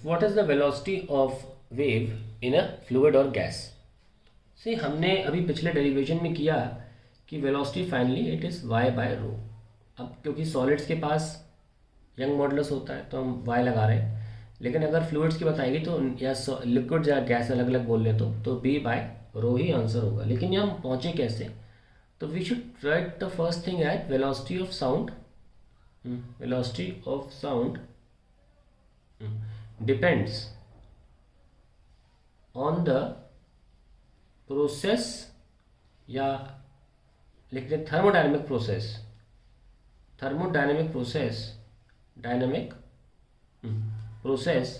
What is the velocity of wave in a fluid or gas? See, हमने अभी पिछले derivation में किया कि velocity finally it is y by rho. अब क्योंकि सॉलिड्स के पास यंग मॉडुलस होता है तो हम y लगा रहे हैं, लेकिन अगर फ्लूइड्स की बताएगी तो या लिक्विड या गैस अलग अलग बोल ले तो b बाय रो ही आंसर होगा। लेकिन यहाँ हम पहुँचे कैसे? तो we should write the first thing at velocity of sound. Velocity of sound depends on the process या लिख दें thermodynamic process, dynamic process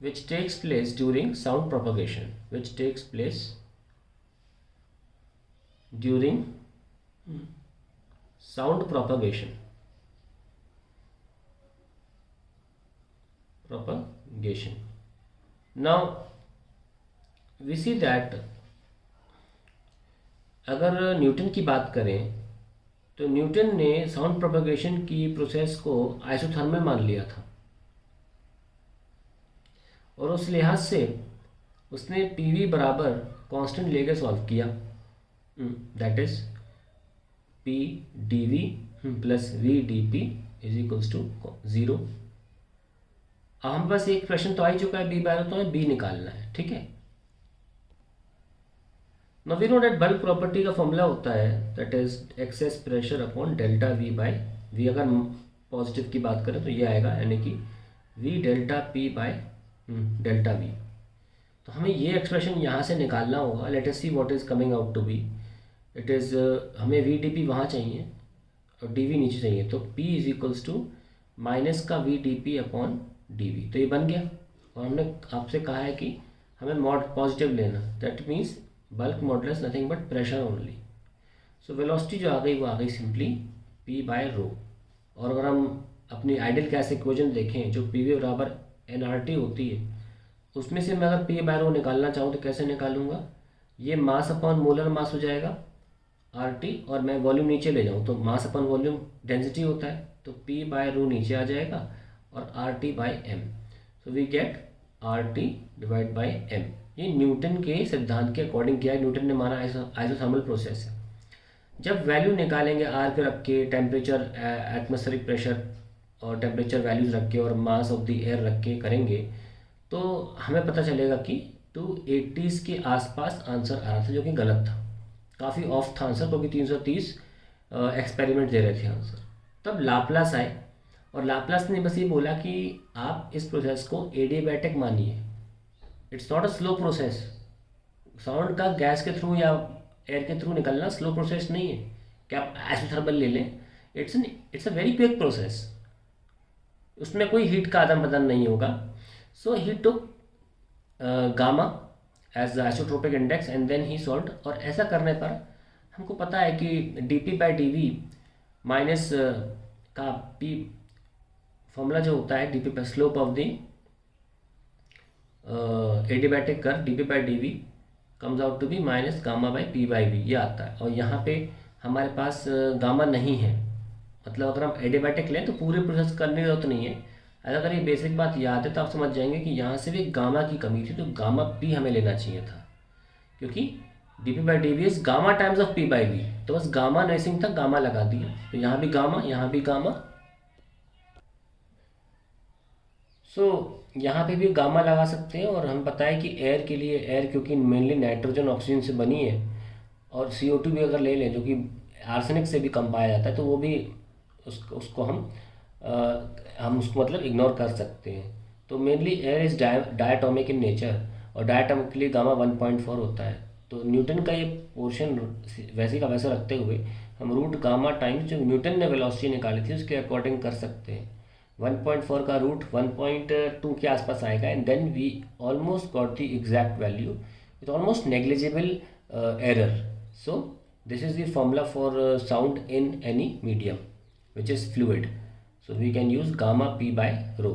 which takes place during sound propagation, which takes place during sound propagation. Now we see that अगर Newton की बात करें तो Newton ने sound propagation की प्रोसेस को आइसोथर्मल मान लिया था और उस लिहाज से उसने पीवी बराबर कांस्टेंट लेके सॉल्व किया, that is P D V plus V D P is equals to 0। हम बस एक प्रश्न तो आ ही चुका है, बी बाय तो हमें बी निकालना है, ठीक है। Now we know that bulk property का फॉर्मूला होता है that is excess pressure upon delta V by V. अगर पॉजिटिव की बात करें तो ये आएगा, यानी कि V delta P by delta V. तो हमें ये एक्सप्रेशन यहाँ से निकालना होगा। Let us see what is coming out to be. It is हमें वी डी पी वहाँ चाहिए और डी वी नीचे चाहिए, तो P is equals to minus का V D P upon D. तो ये बन गया और हमने आपसे कहा है कि हमें मॉड पॉजिटिव लेना, that means bulk modulus nothing but pressure only. So velocity जो आ गई वो आ गई सिंपली पी बाय रो। और अगर हम अपनी आइडियल गैस इक्वेशन देखें जो पी वी बराबर एन आर टी होती है, उसमें से मैं अगर पी बाय रो निकालना चाहूँ तो कैसे निकालूंगा? ये मास अपॉन मोलर मास हो जाएगा आर टी, और मैं वॉल्यूम नीचे ले जाऊँ तो मास अपॉन वॉल्यूम डेंसिटी होता है, तो पी बाय रो नीचे आ जाएगा और R T by M. So we get R T divide by M. ये न्यूटन के सिद्धांत के अकॉर्डिंग किया है, न्यूटन ने माना आइसोथर्मल प्रोसेस है। जब वैल्यू निकालेंगे आर पे रख के, टेम्परेचर एटमॉस्फेरिक प्रेशर और टेम्परेचर वैल्यूज रख के और मास ऑफ द एयर रख के करेंगे तो हमें पता चलेगा कि 280 के आसपास आंसर आ रहा था, जो कि गलत था। काफ़ी ऑफ था आंसर, क्योंकि 330 एक्सपेरिमेंट दे रहे थे आंसर। तब लाप्लास आए और लाप्लास ने बस ये बोला कि आप इस प्रोसेस को एडियाबैटिक मानिए, it's not a slow process. Sound का गैस के थ्रू या एयर के थ्रू निकलना स्लो प्रोसेस नहीं है कि आप आइसोथर्मल ले लें। It's a very quick process, उसमें कोई हीट का आदान प्रदान नहीं होगा। So he took gamma as the isotropic index and then he solved. और ऐसा करने पर हमको पता है कि D P by D V minus का पी फॉर्मूला जो होता है, D P by slope of the adiabatic curve, D P by D V comes out to be minus gamma by P by V, ये आता है। और यहाँ पे हमारे पास गामा नहीं है, मतलब अगर हम एडियाबैटिक लें तो पूरे प्रोसेस करने की जरूरत नहीं है। अगर ये बेसिक बात याद है तो आप समझ जाएंगे कि यहाँ से भी गामा की कमी थी, तो गामा पी हमें लेना चाहिए था, क्योंकि D P by D V is gamma times of P by V. तो बस गामा नैसिंग था, गामा लगा दिया, तो यहाँ भी गामा, यहाँ भी गामा। सो यहाँ पे भी गामा लगा सकते हैं। और हम पता है कि एयर के लिए, एयर क्योंकि मेनली नाइट्रोजन ऑक्सीजन से बनी है, और CO2 भी अगर ले लें जो कि आर्सेनिक से भी कम पाया जाता है, तो वो भी उसको हम उसको मतलब इग्नोर कर सकते हैं। तो mainly air is diatomic in nature, और डायटोमिक के लिए गामा 1.4 होता है। तो न्यूटन का ये पोर्शन वैसे का वैसा रखते हुए हम रूट गामा टाइम्स जो न्यूटन ने वेलोसिटी निकाली थी उसके अकॉर्डिंग कर सकते हैं। 1.4 का रूट 1.2 के आसपास आएगा, and then we almost got the exact value with almost negligible error. So this is the formula for sound in any medium which is fluid. So we can use gamma p by rho.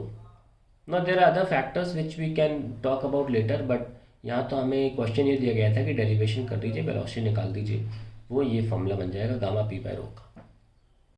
Now there are other factors which we can talk about later, but यहाँ तो हमें question ये दिया गया था कि derivation कर दीजिए, वेलोसिटी निकाल दीजिए, वो ये फॉर्मूला बन जाएगा गामा पी बाय रो का।